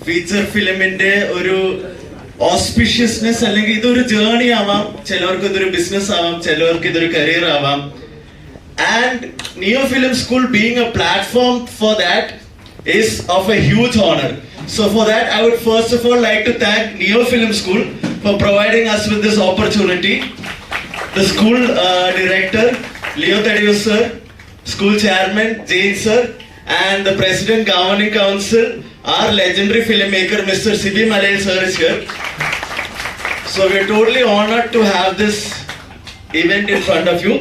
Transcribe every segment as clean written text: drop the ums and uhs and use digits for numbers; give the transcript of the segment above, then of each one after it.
Feature ഫിലിമിന്റെ ഒരു ഓസ്പിഷ്യസ്നെസ്, അല്ലെങ്കിൽ ഇതൊരു ജേർണി ആവാം, ചിലവർക്ക് ഇതൊരു ബിസിനസ് ആവാം, ചിലവർക്ക് ഇതൊരു കരിയർ ആവാം. And Neo Film School being a platform for that is of a huge honor. So for that, I would first of all like to thank Neo Film School for providing us with this opportunity. The school director, Leo Thaddeus sir, school chairman, Jain sir, and the president, governing council, our legendary filmmaker, Mr. Sibi Malay sir is here. So we are totally honored to have this event in front of you.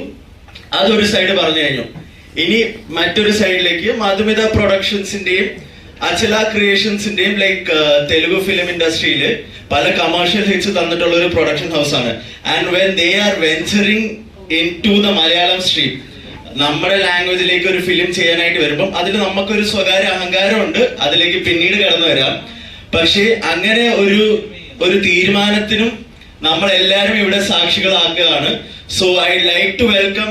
അതൊരു side പറഞ്ഞു കഴിഞ്ഞു. ഇനി മറ്റൊരു സൈഡിലേക്ക് മധുമിത പ്രൊഡക്ഷൻസിന്റെയും അചല ക്രിയേഷൻസിന്റെയും like Telugu film ഇൻഡസ്ട്രിയിൽ പല കമേഴ്ഷ്യൽ ഹിറ്റ്സ് തന്നിട്ടുള്ള ഒരു പ്രൊഡക്ഷൻ ഹൗസ് ആണ്. And when they are venturing into the Malayalam stream, നമ്മുടെ ലാംഗ്വേജിലേക്ക് ഒരു ഫിലിം ചെയ്യാനായിട്ട് വരുമ്പം അതിൽ നമുക്കൊരു സ്വകാര്യ അഹങ്കാരമുണ്ട്, അതിലേക്ക് പിന്നീട് കടന്നു വരാം. പക്ഷേ അങ്ങനെ ഒരു തീരുമാനത്തിനും നമ്മൾ എല്ലാവരും ഇവിടെ സാക്ഷികളാക്കുകയാണ്. So I like to welcome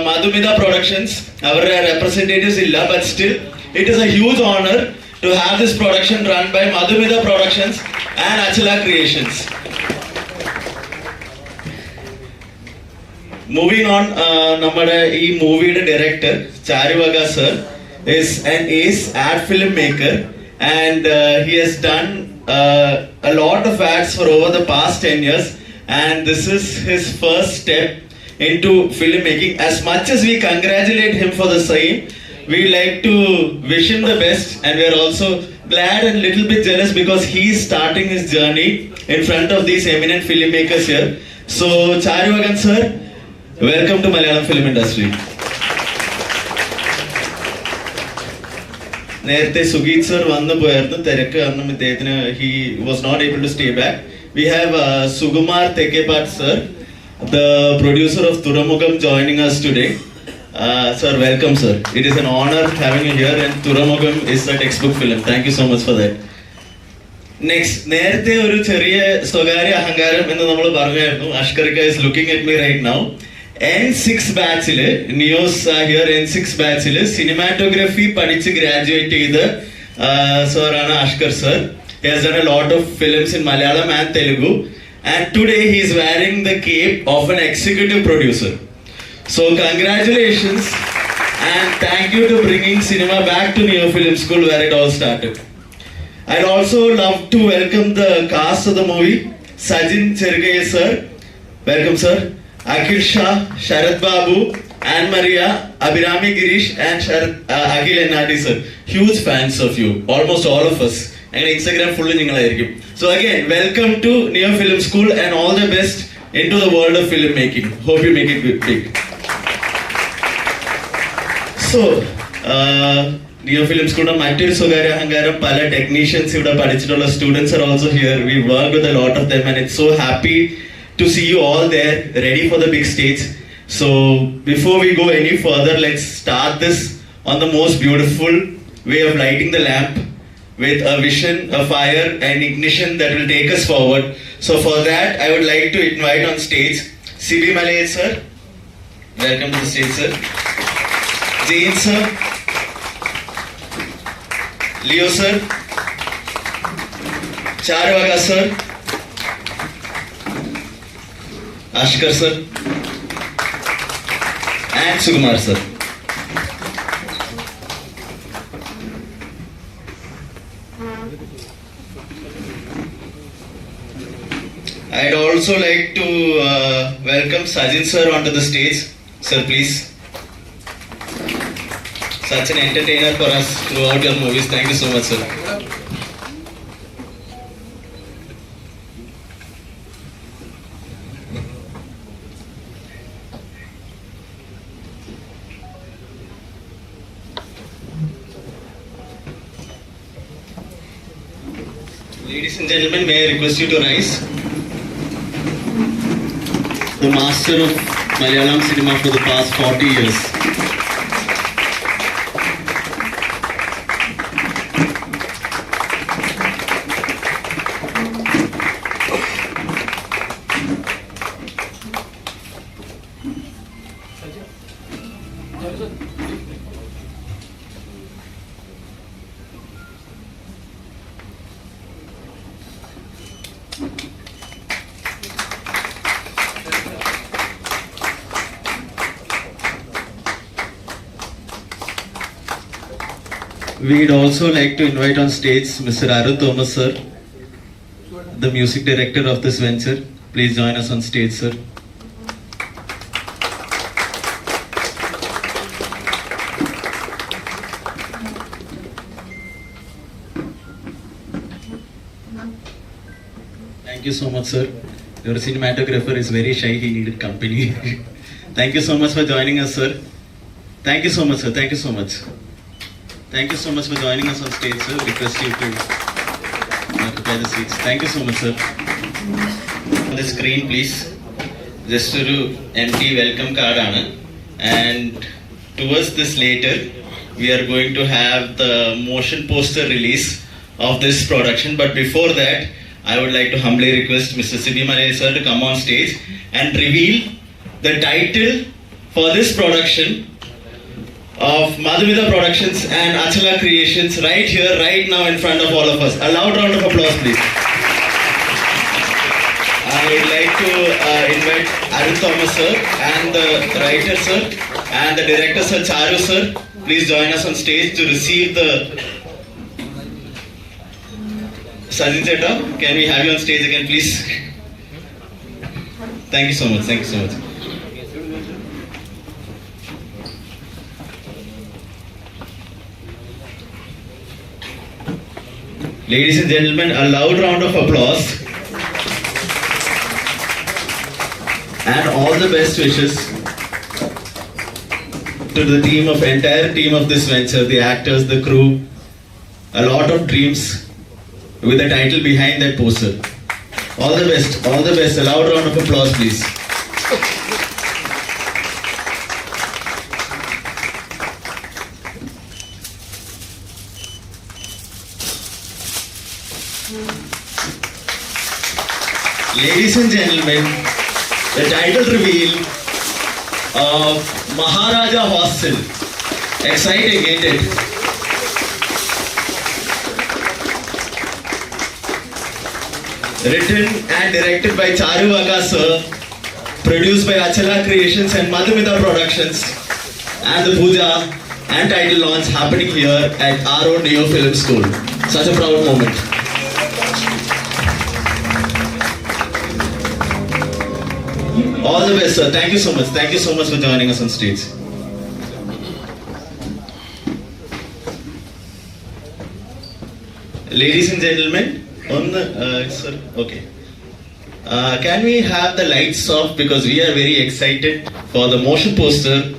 Madhumitha productions. അവരുടെ റെപ്രസെന്റേറ്റീവ്സ് ഇല്ല, but still it is a huge honour to have this production run by Madhumitha productions and Achala creations. Moving on, നമ്മുടെ ഈ മൂവിയുടെ ഡയറക്ടർ ചാരുവക sir is an ace ad film maker, and he has done a lot of ads for over the past 10 years, and this is his first step into filmmaking. As much as we congratulate him for the same, we like to wish him the best, and we are also glad and little bit jealous because he is starting his journey in front of these eminent filmmakers here. So Charuvagan sir, welcome to Malayalam film industry. നേരത്തെ Sugeeth sir വന്നു പോയായിരുന്നു, തിരക്ക് കാരണം ഇദ്ദേഹത്തിന് he was not able to stay back. We have Sukumar Tekepat sir, the producer of Thuramugam, joining us today. Sir, welcome sir. It is an honor having you here, and Thuramugam is a textbook film. Thank you so much for that. Next, നേരത്തെ ഒരു ചെറിയ സ്വകാര്യ അഹങ്കാരം എന്ന് നമ്മൾ പറഞ്ഞായിരുന്നു. അഷ്കറിക is looking at me right now. N6 ബാച്ചില് നിയോസ് ഹിയർ N6 ബാച്ചില് സിനിമാറ്റോഗ്രഫി പഠിച്ച് ഗ്രാജുവേറ്റ് ചെയ്ത സാറാണ് Ashkar sir. He has done a lot of films in Malayalam and Telugu, and today he is wearing the cape of an executive producer. So congratulations and thank you to bringing cinema back to Neo Film School where it all started. I'd also love to welcome the cast of the movie. Sajin Chergaya sir, welcome sir. Akhil Shah, Sharad Babu, Anne Maria, Abhirami Girish, and Akhil Ennadi sir. Huge fans of you, almost all of us. And Instagram full ningalayirikkum. So again, welcome to Neo Film School and all the best into the world of filmmaking. Hope you make it big. So, Neo Film School മറ്റൊരു സ്വകാര്യ അഹങ്കാരം, പല technicians ഇവിടെ പഠിച്ചിട്ടുള്ള students are also here. We work with a lot of them and it's so happy to see you all there ready for the big stage. So before we go any further, let's start this on the most beautiful way of lighting the lamp with a vision, a fire and ignition that will take us forward. So for that I would like to invite on stage Sibi Malay sir. Welcome to the stage sir. Jain sir, Leo sir, Charuvaga sir, Ashkar sir and Sukumar sir. I'd also like to welcome Sajin sir onto the stage. Sir, please. Such an entertainer for us throughout your movies. Thank you so much sir. Ladies and gentlemen, may I request you to rise. The master of Malayalam cinema for the past 40 years. we'd also like to invite on stage Mr. Arun Thomas, sir, the music director of this venture. Please join us on stage, sir. Thank you so much, sir. Your cinematographer is very shy, he needed company. Thank you so much for joining us, sir. Thank you so much, sir. Thank you so much. Thank you so much for joining us on stage, sir. Request you to occupy the seats. Thank you so much, sir. On the screen, please. Just a empty welcome card, Anna. And towards this later, we are going to have the motion poster release of this production. But before that, I would like to humbly request Mr. Sibi Malay sir to come on stage and reveal the title for this production of Madhumita Productions and Achala Creations right here, right now in front of all of us. A loud round of applause, please. I would like to invite Arun Thomas sir and the writer sir and the director sir, Charu sir. Please join us on stage to receive the... Sajin Chetta, can we have you on stage again, please? Thank you so much. Thank you so much. Ladies and gentlemen, a loud round of applause. And all the best wishes to the entire team of this venture, the actors, the crew. A lot of dreams with the title behind that poster. All the best, all the best. A loud round of applause, please. Ladies and gentlemen, the title reveal of Maharaja Hostel. Exciting, ain't it? Written and directed by Charu Aga sir, produced by Achala Creations and Madhumita Productions, and the puja and title launch happening here at our own Neo Film School. Such a proud moment. All the best, sir. Thank you so much. Thank you so much for joining us on stage. Ladies and gentlemen, sir, okay. Can we have the lights off because we are very excited for the motion poster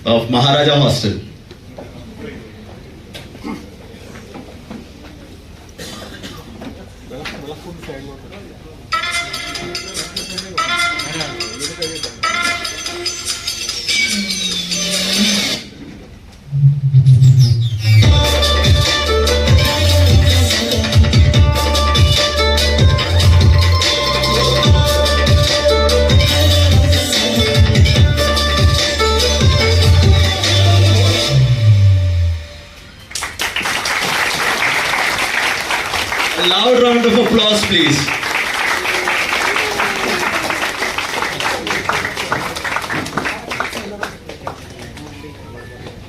of Maharaja Hostel. A loud round of applause, please.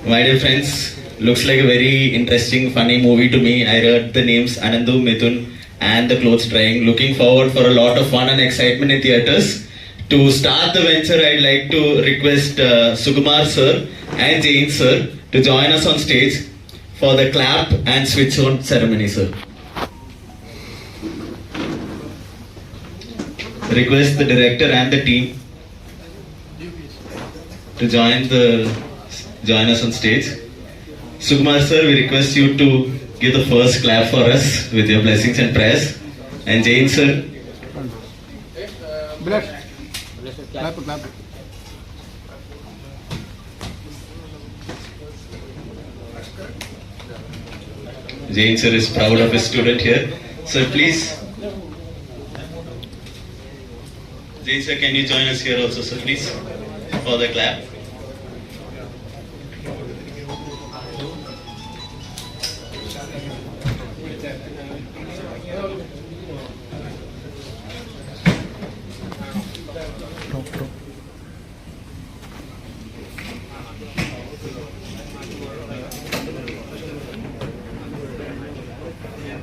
My dear friends, looks like a very interesting, funny movie to me. I heard the names Anandu, Mithun and the clothes drying. Looking forward for a lot of fun and excitement in theatres. To start the venture, I'd like to request Sukumar sir and Jain sir to join us on stage for the clap and switch on ceremony, sir. Request the director and the team to join us on stage. Sukumar sir, we request you to give the first clap for us with your blessings and prayers. And Jain sir. Clap. Jain sir is proud of his student here. Sir, please. Jain sir, can you join us here also, sir, please, for the clap?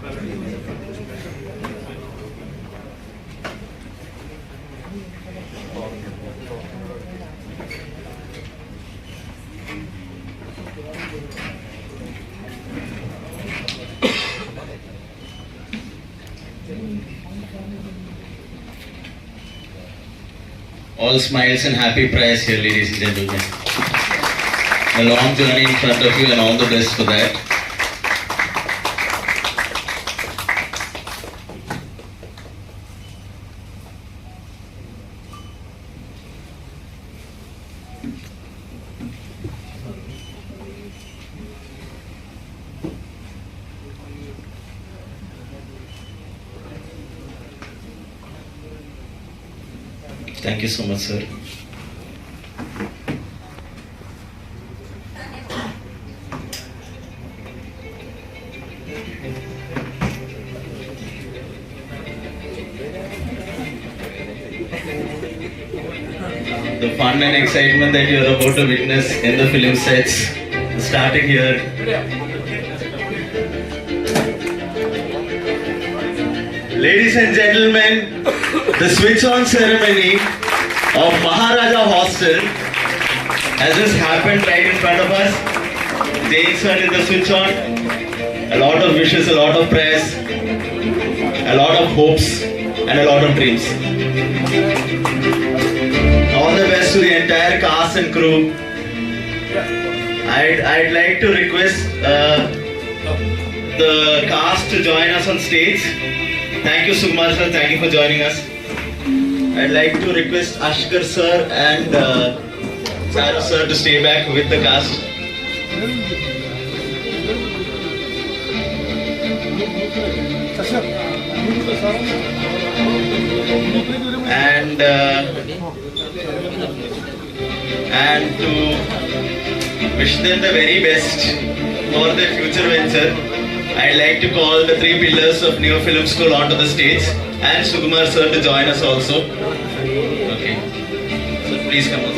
All smiles and happy prayers here, ladies and gentlemen. A long journey in front of you and all the best for that. Thank you so much, sir. The fun and excitement that you are about to witness in the film sets, starting here. Ladies and gentlemen, the switch-on ceremony of Maharaja Hostel has just happened right in front of us. Jane sir did the switch-on. A lot of wishes, a lot of prayers, a lot of hopes, and a lot of dreams. All the best to the entire cast and crew. I'd like to request the cast to join us on stage. Thank you, Sukumar sir. Thank you for joining us. I'd like to request Ashkar sir and Charu sir to stay back with the cast. And to wish them the very best for their future venture, I'd like to call the three pillars of Neo Film School onto the stage and Sukumar sir to join us also. Okay, so please come on.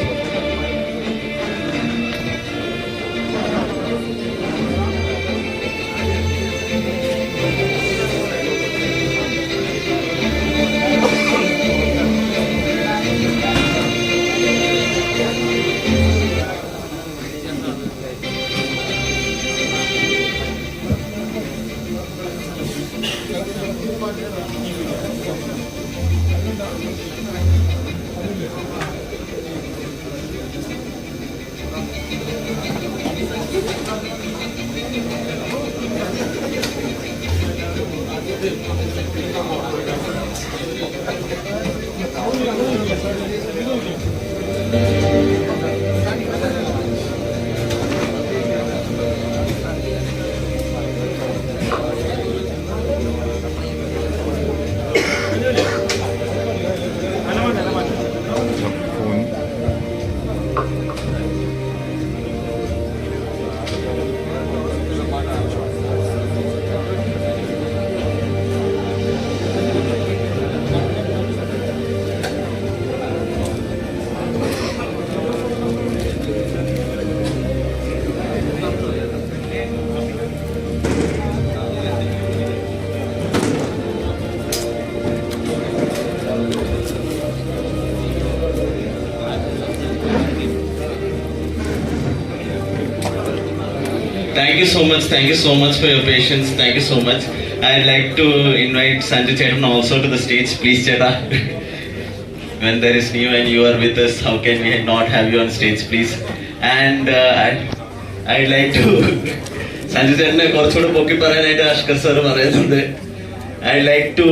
Thank you so much for your patience. Thank you so much. I'd like to invite Sanjay Chetan also to the stage. Please, Cheta. When there is Neo and you are with us, how can we not have you on stage, please? And I'd like to Sanjay Chetan korchude poki parayanayittu Ashkar sir parayunnunde. I'd like to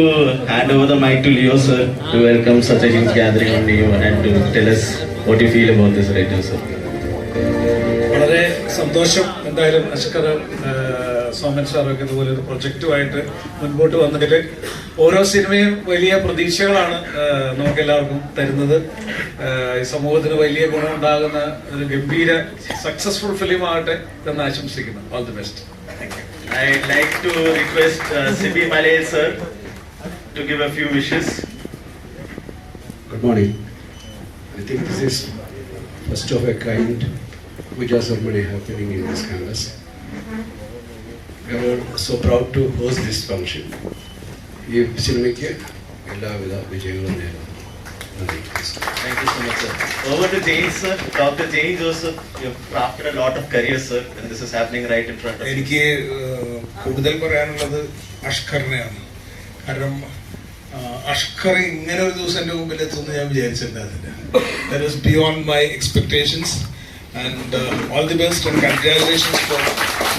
hand over the mic to Leo sir to welcome such a huge gathering on Neo and to tell us what you feel about this right now, sir. വളരെ സന്തോഷം. എന്തായാലും അഷ്കർ സോമൻ സാറൊക്കെ ഇതുപോലെ ഒരു പ്രൊജക്റ്റുമായിട്ട് മുൻപോട്ട് വന്നതിൽ ഓരോ സിനിമയും വലിയ പ്രതീക്ഷകളാണ് നമുക്കെല്ലാവർക്കും തരുന്നത്. ഈ സമൂഹത്തിന് വലിയ ഗുണമുണ്ടാകുന്ന ഒരു ഗംഭീര സക്സസ്ഫുൾ ഫിലിം ആകട്ടെ എന്ന് ആശംസിക്കുന്നു. All the best. I'd like to request Sibi Malay sir to give a few wishes. Good morning. I think this is first of a kind puja ceremony happening in this campus. We we're so proud to host this function. ഈ സിനിമയ്ക്ക് എല്ലാവിധ വിജയങ്ങളും നേരുന്നു. നന്ദി. Thank you so much, sir. Over to James, sir. Dr. James Joseph, you've crafted a lot of careers, sir, and this is happening right in front of you. എനിക്ക് കൂടുതൽ പറയാനുള്ളത് അഷ്കറിനെയാണ്. കാരണം അഷ്കർ ഇങ്ങനെ ഒരു ദിവസം എൻ്റെ മുമ്പിൽ എത്തുമെന്ന് ഞാൻ വിചാരിച്ചിട്ടുണ്ടായിരുന്നില്ല. That was beyond my expectations, and all the best and congratulations for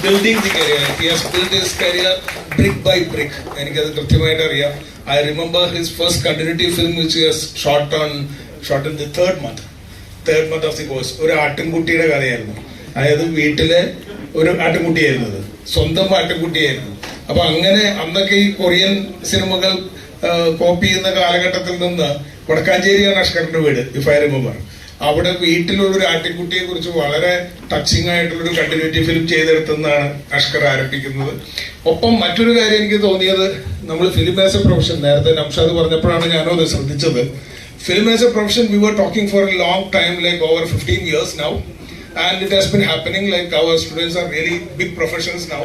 building the career. He has built his career brick by brick. എനിക്കത് കൃത്യമായിട്ട് അറിയാം. I remember his first continuity film which he has shot in the third month of the course. ഒരു ആട്ടിൻകുട്ടിയുടെ കഥയായിരുന്നു. അതായത് വീട്ടിലെ ഒരു ആട്ടിൻകുട്ടിയായിരുന്നു, അത് സ്വന്തം ആട്ടിൻകുട്ടിയായിരുന്നു. അപ്പൊ അങ്ങനെ അന്നൊക്കെ ഈ കൊറിയൻ സിനിമകൾ കോപ്പി ചെയ്യുന്ന കാലഘട്ടത്തിൽ നിന്ന് വടക്കാഞ്ചേരിയാണ് അഷ്കറിന്റെ വീട്, ഇഫ് ഐ റിമെമ്പർ. അവിടെ വീട്ടിലുള്ള ഒരു ആട്ടിൻകുട്ടിയെ കുറിച്ച് വളരെ ടച്ചിങ് ആയിട്ടുള്ളൊരു കണ്ടിന്യൂറ്റി ഫിലിം ചെയ്തെടുത്തെന്നാണ് അഷ്കർ ആരംഭിക്കുന്നത്. ഒപ്പം മറ്റൊരു കാര്യം എനിക്ക് തോന്നിയത്, നമ്മൾ ഫിലിം ആസ് എ പ്രൊഫഷൻ, നേരത്തെ നംഷാദ് പറഞ്ഞപ്പോഴാണ് ഞാനും അത് ശ്രദ്ധിച്ചത്. Film as a profession, we were talking for a long time, like over 15 years now, and it has been happening. Like our students are really big professions now.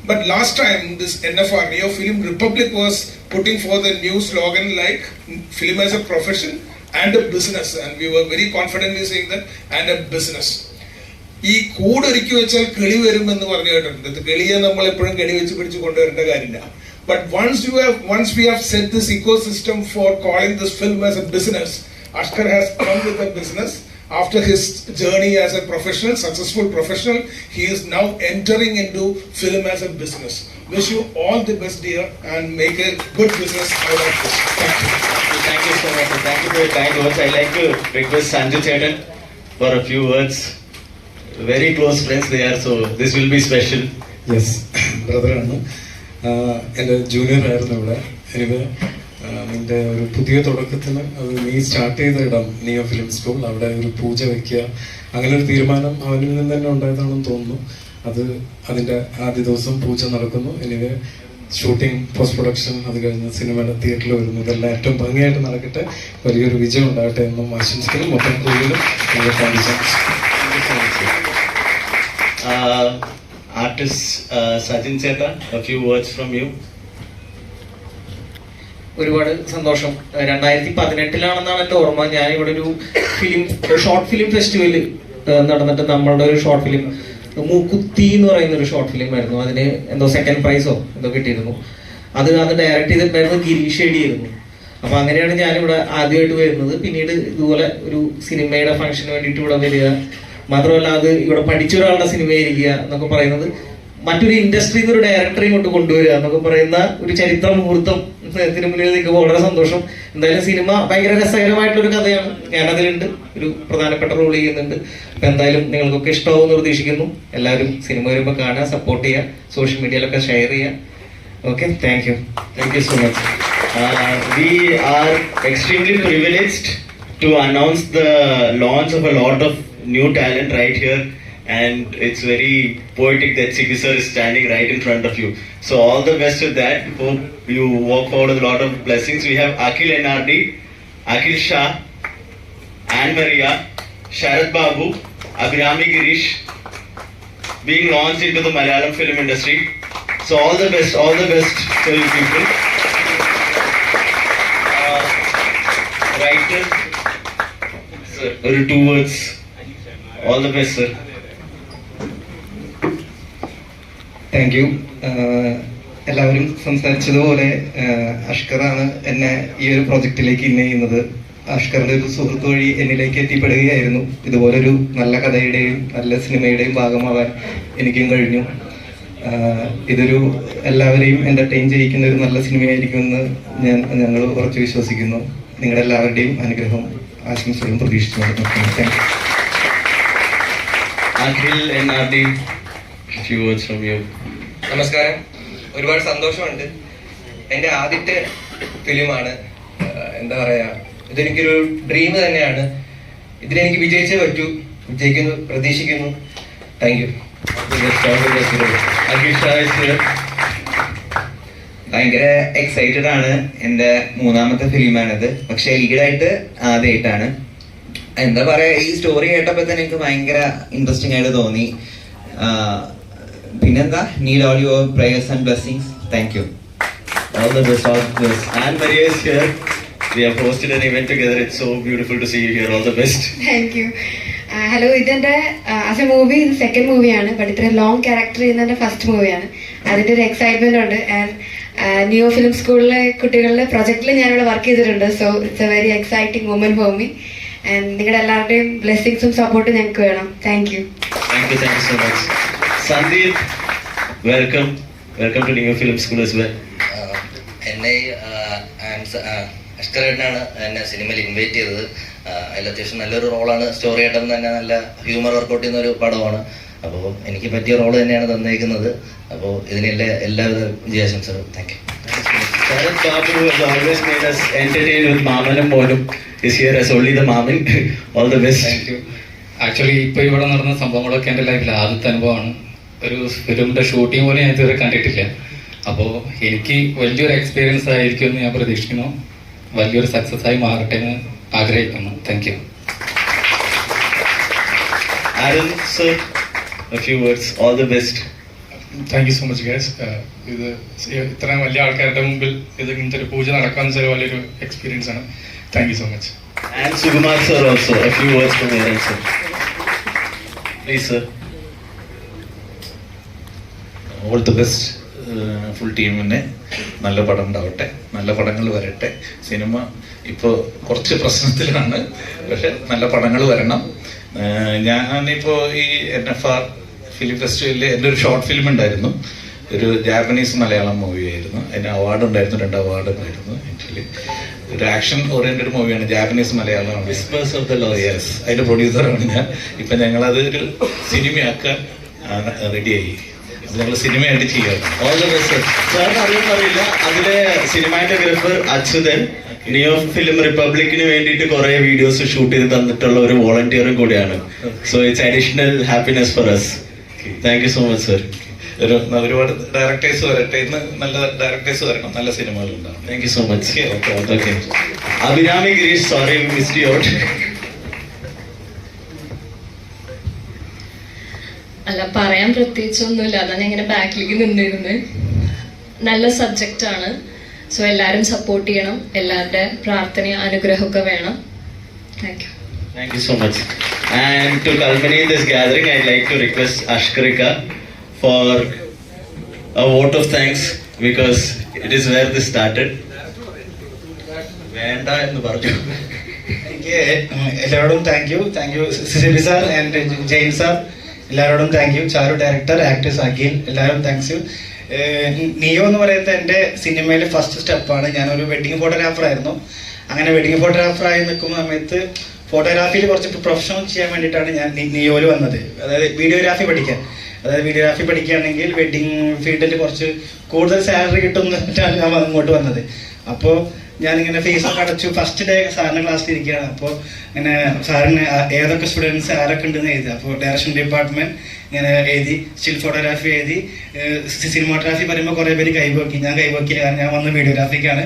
But last time, this NFR, Neo Film Republic, was putting forth a new slogan like film as a profession and a business, and we were very confidently saying that, and a business. ഈ കൂടൊരുക്കി വെച്ചാൽ കിളി വരുമെന്ന് പറഞ്ഞു കേട്ടിട്ടുണ്ട്. കിളിയെ നമ്മൾ എപ്പോഴും കിളി വെച്ച് പിടിച്ച് കൊണ്ടുവരേണ്ട കാര്യമില്ല. But once we have set this ecosystem for calling this film as a business, Ashkar has come with a business. After his journey as a professional, successful professional, he is now entering into film as a business. Wish you all the best, dear, and make a good business out of this. Thank you. Thank you so much. Thank you for your kind words. I'd like to request Sanju Chetan for a few words. Very close friends they are, so this will be special. Yes, ബ്രദറാണ്. എൻ്റെ junior ആയിരുന്നു ഇവിടെ. എനിക്ക് നിൻ്റെ ഒരു പുതിയ തുടക്കത്തിന് നീ start ചെയ്ത ഇടം നിയോ ഫിലിം സ്കൂൾ, അവിടെ ഒരു പൂജ വയ്ക്കുക, അങ്ങനെ ഒരു തീരുമാനം അവനിൽ നിന്ന് തന്നെ ഉണ്ടായതാണെന്ന് തോന്നുന്നു. അതിൻ്റെ ആദ്യ ദിവസം പൂജ നടക്കുന്നു. എനിക്ക് ഷൂട്ടിംഗ്, പോസ്റ്റ് പ്രൊഡക്ഷൻ, അത് കഴിഞ്ഞ് സിനിമയുടെ തിയേറ്ററിൽ വരുന്നു. ഇതെല്ലാം ഏറ്റവും ഭംഗിയായിട്ട് നടക്കട്ടെ, വലിയൊരു വിജയം ഉണ്ടാകട്ടെ എന്നും ആശംസിക്കുന്നു. മൊത്തം കൂടുതലും Artist Sajin Cheta, a few words from you. ഒരുപാട് സന്തോഷം. 2018 എൻ്റെ ഓർമ്മ. ഞാൻ ഇവിടെ ഒരു ഷോർട്ട് ഫിലിം ഫെസ്റ്റിവൽ നടന്നിട്ട് നമ്മളുടെ ഒരു ഷോർട്ട് ഫിലിം മൂക്കുത്തി എന്ന് പറയുന്ന ഒരു ഷോർട്ട് ഫിലിം ആയിരുന്നു. അതിന് എന്തോ സെക്കൻഡ് പ്രൈസോ എന്തോ കിട്ടിയിരുന്നു. അത് ഡയറക്റ്റ് ചെയ്തിട്ടുണ്ടായിരുന്നു ഗിരീഷ് ഷെഡി ആയിരുന്നു. അപ്പൊ അങ്ങനെയാണ് ഞാനിവിടെ ആദ്യമായിട്ട് വരുന്നത്. പിന്നീട് ഇതുപോലെ ഒരു സിനിമയുടെ ഫംഗ്ഷന് വേണ്ടിയിട്ട് ഇവിടെ വരിക, മാത്രമല്ല അത് ഇവിടെ പഠിച്ച ഒരാളുടെ സിനിമയായിരിക്കുക എന്നൊക്കെ പറയുന്നത്, മറ്റൊരു ഇൻഡസ്ട്രിയിൽ ഒരു ഡയറക്ടറെ ഇങ്ങോട്ട് കൊണ്ടുവരിക എന്നൊക്കെ പറയുന്ന ഒരു ചരിത്ര മുഹൂർത്തം ഇതിന് മുന്നിൽ നിൽക്കുമ്പോൾ വളരെ സന്തോഷം. എന്തായാലും സിനിമ ഭയങ്കര രസകരമായിട്ടുള്ളൊരു കഥയാണ്. ഞാനതിലുണ്ട്, ഒരു പ്രധാനപ്പെട്ട റോൾ ചെയ്യുന്നുണ്ട്. അപ്പൊ എന്തായാലും നിങ്ങൾക്കൊക്കെ ഇഷ്ടമാവുമെന്ന് പ്രതീക്ഷിക്കുന്നു. എല്ലാവരും സിനിമ വരുമ്പോൾ കാണുക, സപ്പോർട്ട് ചെയ്യുക, സോഷ്യൽ മീഡിയയിലൊക്കെ ഷെയർ ചെയ്യുക. Okay, thank you. Thank you so much. We are extremely privileged to announce the launch of a lot of new talent right here, and it's very poetic that Siggi sir is standing right in front of you. So all the best with that. Hope you walk forward with a lot of blessings. We have Akhil NRD, Akhil Shah, Anne Maria, Sharad Babu, Abhinami Girish being launched into the Malayalam film industry. So all the best to you people. Writer, sir, or 2 words. All the best, sir. Thank you. എല്ലാവരും സംസാരിച്ചതുപോലെ അഷ്കറാണ് എന്നെ ഈ ഒരു പ്രോജക്റ്റിലേക്ക് ഇന്ന് ചെയ്യുന്നത്. അഷ്കറിന്റെ ഒരു സുഹൃത്ത് വഴി എന്നിലേക്ക് എത്തിപ്പെടുകയായിരുന്നു. ഇതുപോലൊരു നല്ല കഥയുടെയും നല്ല സിനിമയുടെയും ഭാഗമാവാൻ എനിക്കും കഴിഞ്ഞു. ഇതൊരു എല്ലാവരെയും എന്റർടൈൻ ചെയ്യിക്കുന്ന ഒരു നല്ല സിനിമയായിരിക്കുമെന്ന് ഞങ്ങൾ ഉറച്ചു വിശ്വസിക്കുന്നു. നിങ്ങളുടെ എല്ലാവരുടെയും അനുഗ്രഹം ആശംസകളും പ്രതീക്ഷിച്ചു. Thank you. Akhil NRD, a few words from you. നമസ്കാരം. ഒരുപാട് സന്തോഷമുണ്ട്. എൻ്റെ ആദ്യത്തെ ഫിലിമാണ്. എന്താ പറയാ, ഇതെനിക്കൊരു ഡ്രീം തന്നെയാണ്. ഇതിലെനിക്ക് വിജയിച്ചേ പറ്റൂ. വിജയിക്കുന്നു, പ്രതീക്ഷിക്കുന്നു. Thank you. ഭയങ്കര എക്സൈറ്റഡ് ആണ്. എൻ്റെ 3ാമത്തെ ഫിലിമാണിത്. പക്ഷെ ലീഡായിട്ട് ആദ്യമായിട്ടാണ്. എന്താ പറയാ, ഈ സ്റ്റോറി കേട്ടപ്പോൾ തന്നെ എനിക്ക് ഭയങ്കര ഇൻട്രസ്റ്റിംഗ് ആയിട്ട് തോന്നി. പിന്നെന്താ, need all your prayers and blessings. Thank you. All the best, all the best. And Maria is here. We have hosted an event together. It's so beautiful to see you here. All the best. Thank you. Hello, ഇതെൻ്റെ as A movie ഇത് second മൂവിയാണ്, but ഇത്ര long character ചെയ്യുന്നതിൻ്റെ first മൂവിയാണ്. അതിൻ്റെ ഒരു excitement ഉണ്ട്. And neo film സ്കൂളിലെ കുട്ടികളുടെ പ്രൊജക്റ്റിൽ ഞാനിവിടെ വർക്ക് ചെയ്തിട്ടുണ്ട്. So it's A very exciting moment for me. And നിങ്ങളുടെ എല്ലാവരുടെയും ബ്ലെസ്സിങ്സും സപ്പോർട്ടും ഞങ്ങൾക്ക് വേണം. Thank you. Thank you so much. Sandeep, welcome. Welcome to Neo Film School as well. എന്നെ അഷ്കറേട്ടനാണ് എന്നെ സിനിമയിൽ ഇൻവൈറ്റ് ചെയ്തത്. അതിൽ അത്യാവശ്യം നല്ലൊരു റോളാണ്. സ്റ്റോറി ആയിട്ടൊന്നും തന്നെ നല്ല ഹ്യൂമർ വർക്കൗട്ട് ചെയ്യുന്ന ഒരു പടമാണ്. അപ്പോൾ എനിക്ക് പറ്റിയ റോൾ തന്നെയാണ് തന്നേക്കുന്നത്. അപ്പോൾ ഇതിനെല്ലാം എല്ലാവിധ വിജയാശംസകളും. Thank you. Sharat Babu has always made us entertain with Mamanum Monum. Is here as only the Maman. All the best. Thank you. Actually ഇപ്പോൾ ഇവിടെ നടന്ന സംഭവങ്ങളൊക്കെ എൻ്റെ ലൈഫിൽ ആദ്യത്തെ അനുഭവമാണ്. ഒരു ഫിലിമിൻ്റെ ഷൂട്ടിംഗ് പോലും ഞാൻ ഇതുവരെ കണ്ടിട്ടില്ല. അപ്പോൾ എനിക്ക് വലിയൊരു എക്സ്പീരിയൻസ് ആയിരിക്കും എന്ന് ഞാൻ പ്രതീക്ഷിക്കുന്നു. വലിയൊരു സക്സസ് ആയി മാറട്ടെ എന്ന് ആഗ്രഹിക്കുന്നു. Thank you. Aaron, sir, a few words. All the best. Thank you so much guys. ഇത് ഇത്രയും വലിയ ആൾക്കാരുടെ മുമ്പിൽ ഇത് ഇങ്ങനത്തെ ഒരു പൂജ നടക്കാന്ന് വെച്ചാൽ വലിയൊരു എക്സ്പീരിയൻസ് ആണ്. Thank you so much. And Sukumar sir also. A few words from Aaron sir. Please sir. All the best full ടീമിന്. നല്ല പടം ഉണ്ടാവട്ടെ, നല്ല പടങ്ങൾ വരട്ടെ. സിനിമ ഇപ്പോൾ കുറച്ച് പ്രശ്നത്തിലാണ്, പക്ഷെ നല്ല പടങ്ങൾ വരണം. ഞാനിപ്പോൾ ഈ NFR ഫിലിം ഫെസ്റ്റിവലിൽ എൻ്റെ ഒരു ഷോർട്ട് ഫിലിം ഉണ്ടായിരുന്നു. ഒരു ജാപ്പനീസ് മലയാളം മൂവിയായിരുന്നു. അതിന് അവാർഡ് ഉണ്ടായിരുന്നു, 2 അവാർഡ് ഉണ്ടായിരുന്നു. ആക്ച്വലി ഒരു ആക്ഷൻ ഓറിയന്റഡ് മൂവിയാണ്, ജാപ്പനീസ് മലയാളമാണ്. Whispers of the Lost. Yes, അതിൻ്റെ പ്രൊഡ്യൂസറാണ് ഞാൻ. ഇപ്പം ഞങ്ങളത് ഒരു സിനിമയാക്കാൻ റെഡിയായി. ഞങ്ങൾ സിനിമയായിട്ട് ചെയ്യാറ്. All the best sir. സാറിന് അറിയില്ല, അതിലെ സിനിമാറ്റോഗ്രാഫർ അച്യുതൻ നിയോ ഫിലിം റിപ്പബ്ലിക്കിന് വേണ്ടിയിട്ട് കുറെ വീഡിയോസ് ഷൂട്ട് ചെയ്ത് തന്നിട്ടുള്ള ഒരു വോളണ്ടിയറും കൂടിയാണ്. So it's additional happiness four us. Thank you so much sir. ഒരുപാട് ഡയറക്ടേഴ്സ് വരട്ടെ, ഇന്ന് നല്ല ഡയറക്ടേഴ്സ് വരണം, നല്ല സിനിമകൾ ഉണ്ടാവും. Thank you so much. Okay. Abhirami Girish, sorry missed you out. അല്ല, പറയാൻ പ്രത്യേകിച്ചൊന്നുമില്ല. അതാണ് ഇങ്ങനെ ബാക്കിലേക്ക് നിന്നിരുന്നത്. നല്ല സബ്ജക്റ്റാണ്. സോ എല്ലാവരും സപ്പോർട്ട് ചെയ്യണം. എല്ലാവരുടെ പ്രാർത്ഥനയും അനുഗ്രഹമൊക്കെ വേണം. Thank you. Thank you so much. And to culminate this gathering, I'd like to request Ashkarika for a vote of thanks because it is where this started. വേണ്ട എന്ന് പറഞ്ഞു. എനിക്ക് എല്ലാവരോടും thank you Cecily sir and Jain sir, എല്ലാവരോടും thank you. Charu director, actors Akhil, എല്ലാവരും thanks U. നിയോ എന്ന് പറയുന്നത് എൻ്റെ സിനിമയിലെ ഫസ്റ്റ് സ്റ്റെപ്പാണ്. ഞാനൊരു വെഡിങ് ഫോട്ടോഗ്രാഫർ ആയിരുന്നു. അങ്ങനെ വെഡിങ് ഫോട്ടോഗ്രാഫറായി നിൽക്കുന്ന സമയത്ത് ഫോട്ടോഗ്രാഫിയിൽ കുറച്ച് പ്രൊഫഷണൽ ചെയ്യാൻ വേണ്ടിയിട്ടാണ് ഞാൻ നിയോയിൽ വന്നത്. അതായത് വീഡിയോഗ്രാഫി പഠിക്കാൻ. അതായത് വീഡിയോഗ്രാഫി പഠിക്കുകയാണെങ്കിൽ വെഡിങ് ഫീൽഡിൽ കുറച്ച് കൂടുതൽ സാലറി കിട്ടുന്നിട്ടാണ് ഞാൻ അങ്ങോട്ട് വന്നത്. അപ്പോൾ ഞാനിങ്ങനെ ഫീസൊക്കെ അടച്ചു. ഫസ്റ്റ് ഡേ സാറിന് ക്ലാസ്സിൽ ഇരിക്കുകയാണ്. അപ്പോൾ ഇങ്ങനെ സാറിന് ഏതൊക്കെ സ്റ്റുഡൻസ് ആരൊക്കെ ഉണ്ടെന്ന് എഴുതി. അപ്പോൾ ഡയറക്ഷൻ ഡിപ്പാർട്ട്മെന്റ് ഇങ്ങനെ എഴുതി, സ്റ്റിൽ ഫോട്ടോഗ്രാഫി എഴുതി, സിനിമാറ്റോഗ്രാഫി പറയുമ്പോൾ കുറേ പേര് കൈപോക്കി. ഞാൻ കൈപോക്കില്ല, കാരണം ഞാൻ വന്ന വീഡിയോഗ്രാഫിക്കാണ്.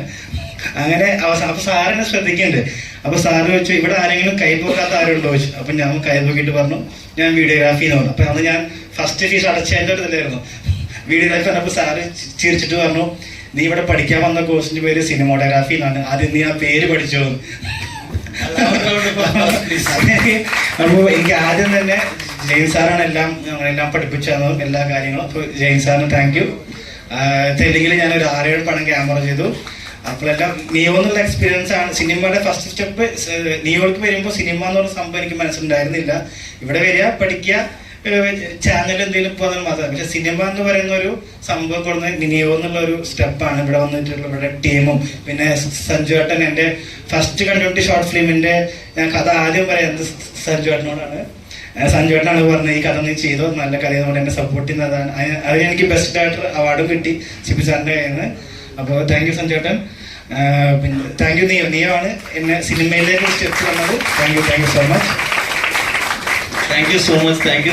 അങ്ങനെ അപ്പോൾ സാറിനെ ശ്രദ്ധിക്കുന്നുണ്ട്. അപ്പോൾ സാറ് ചോദിച്ചു, ഇവിടെ ആരെങ്കിലും കൈപോക്കാത്ത ആരുണ്ടോ ചോദിച്ചു. അപ്പം ഞാൻ കൈപോക്കിയിട്ട് പറഞ്ഞു ഞാൻ വീഡിയോഗ്രാഫി എന്ന് പറഞ്ഞു. അപ്പം അന്ന് ഞാൻ ഫസ്റ്റ് ഫീസ് അടച്ചതിൻ്റെ ഒരു ഇതിലായിരുന്നു വീഡിയോഗ്രാഫി പറഞ്ഞപ്പോൾ സാറ് ചിരിച്ചിട്ട് പറഞ്ഞു, നീ ഇവിടെ പഠിക്കാൻ വന്ന കോഴ്സിന്റെ പേര് സിനിമോട്ടോഗ്രാഫി എന്നാണ്, ആദ്യം നീ ആ പേര് പഠിച്ചോ. അപ്പോൾ എനിക്ക് ആദ്യം തന്നെ ജെയിൻ സാറാണ് എല്ലാം പഠിപ്പിച്ചു തന്നതും എല്ലാ കാര്യങ്ങളും. അപ്പോൾ ജെയിൻ സാറിന് താങ്ക് യു. തെലുങ്കിൽ ഞാനൊരു 6-7 പടം ക്യാമറ ചെയ്തു. അപ്പോഴെല്ലാം നിയോ എന്നുള്ള എക്സ്പീരിയൻസ് ആണ്. സിനിമയുടെ ഫസ്റ്റ് സ്റ്റെപ്പ് നിയോക്ക് വരുമ്പോൾ സിനിമ എന്ന് പറഞ്ഞ സംഭവം എനിക്ക് മനസ്സിലുണ്ടായിരുന്നില്ല. ഇവിടെ വരിക, പഠിക്കുക, ചാനൽ എന്തെങ്കിലും പോകുന്നത് മാത്രം. പക്ഷെ സിനിമ എന്ന് പറയുന്ന ഒരു സംഭവം കൊടുന്ന നിയോ എന്നുള്ള ഒരു സ്റ്റെപ്പാണ്. ഇവിടെ വന്നിട്ടുള്ള ഇവിടെ ടീമും പിന്നെ സഞ്ജു ഏട്ടൻ, എൻ്റെ ഫസ്റ്റ് കണ്ടുപിടി ഷോർട്ട് ഫിലിമിന്റെ ഞാൻ കഥ ആദ്യം പറയുന്നത് സഞ്ജു ഏട്ടനോടാണ്. സഞ്ജു ഏട്ടനാണ് പറഞ്ഞത്, ഈ കഥ നീ ചെയ്തോ, നല്ല കഥയെന്നോട് എന്നെ സപ്പോർട്ട് ചെയ്യുന്നതാണ്. അതിന് എനിക്ക് ബെസ്റ്റ് ഡയറക്ടർ അവാർഡും കിട്ടി സിബി സാറിന്റെ കയ്യിൽ നിന്ന്. അപ്പോൾ താങ്ക് യു സഞ്ജു ഏട്ടൻ. പിന്നെ താങ്ക് യു നിയോ ആണ് എന്നെ സിനിമയിലേക്ക് സ്റ്റെപ്പ് വന്നത്. Thank you so much. Thank you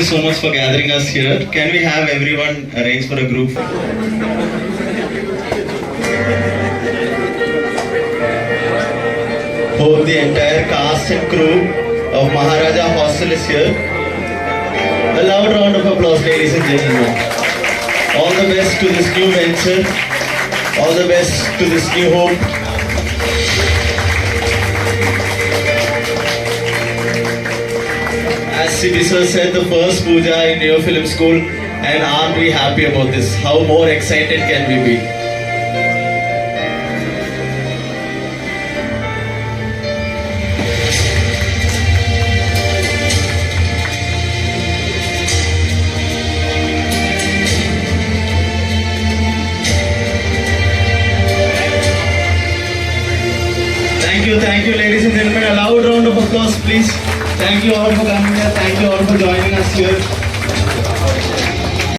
so much for gathering us here. Can we have everyone arrange for a group? Hope the entire cast and crew of Maharaja Hostel is here. A loud round of applause, ladies and gentlemen. All the best to this new venture. All the best to this new hope. As Siddhi sir said, the first puja in Neo Film School, and aren't we happy about this? How more excited can we be? Thank you, ladies and gentlemen. A loud round of applause, please. Thank you all for coming here. Thank you all for joining us here.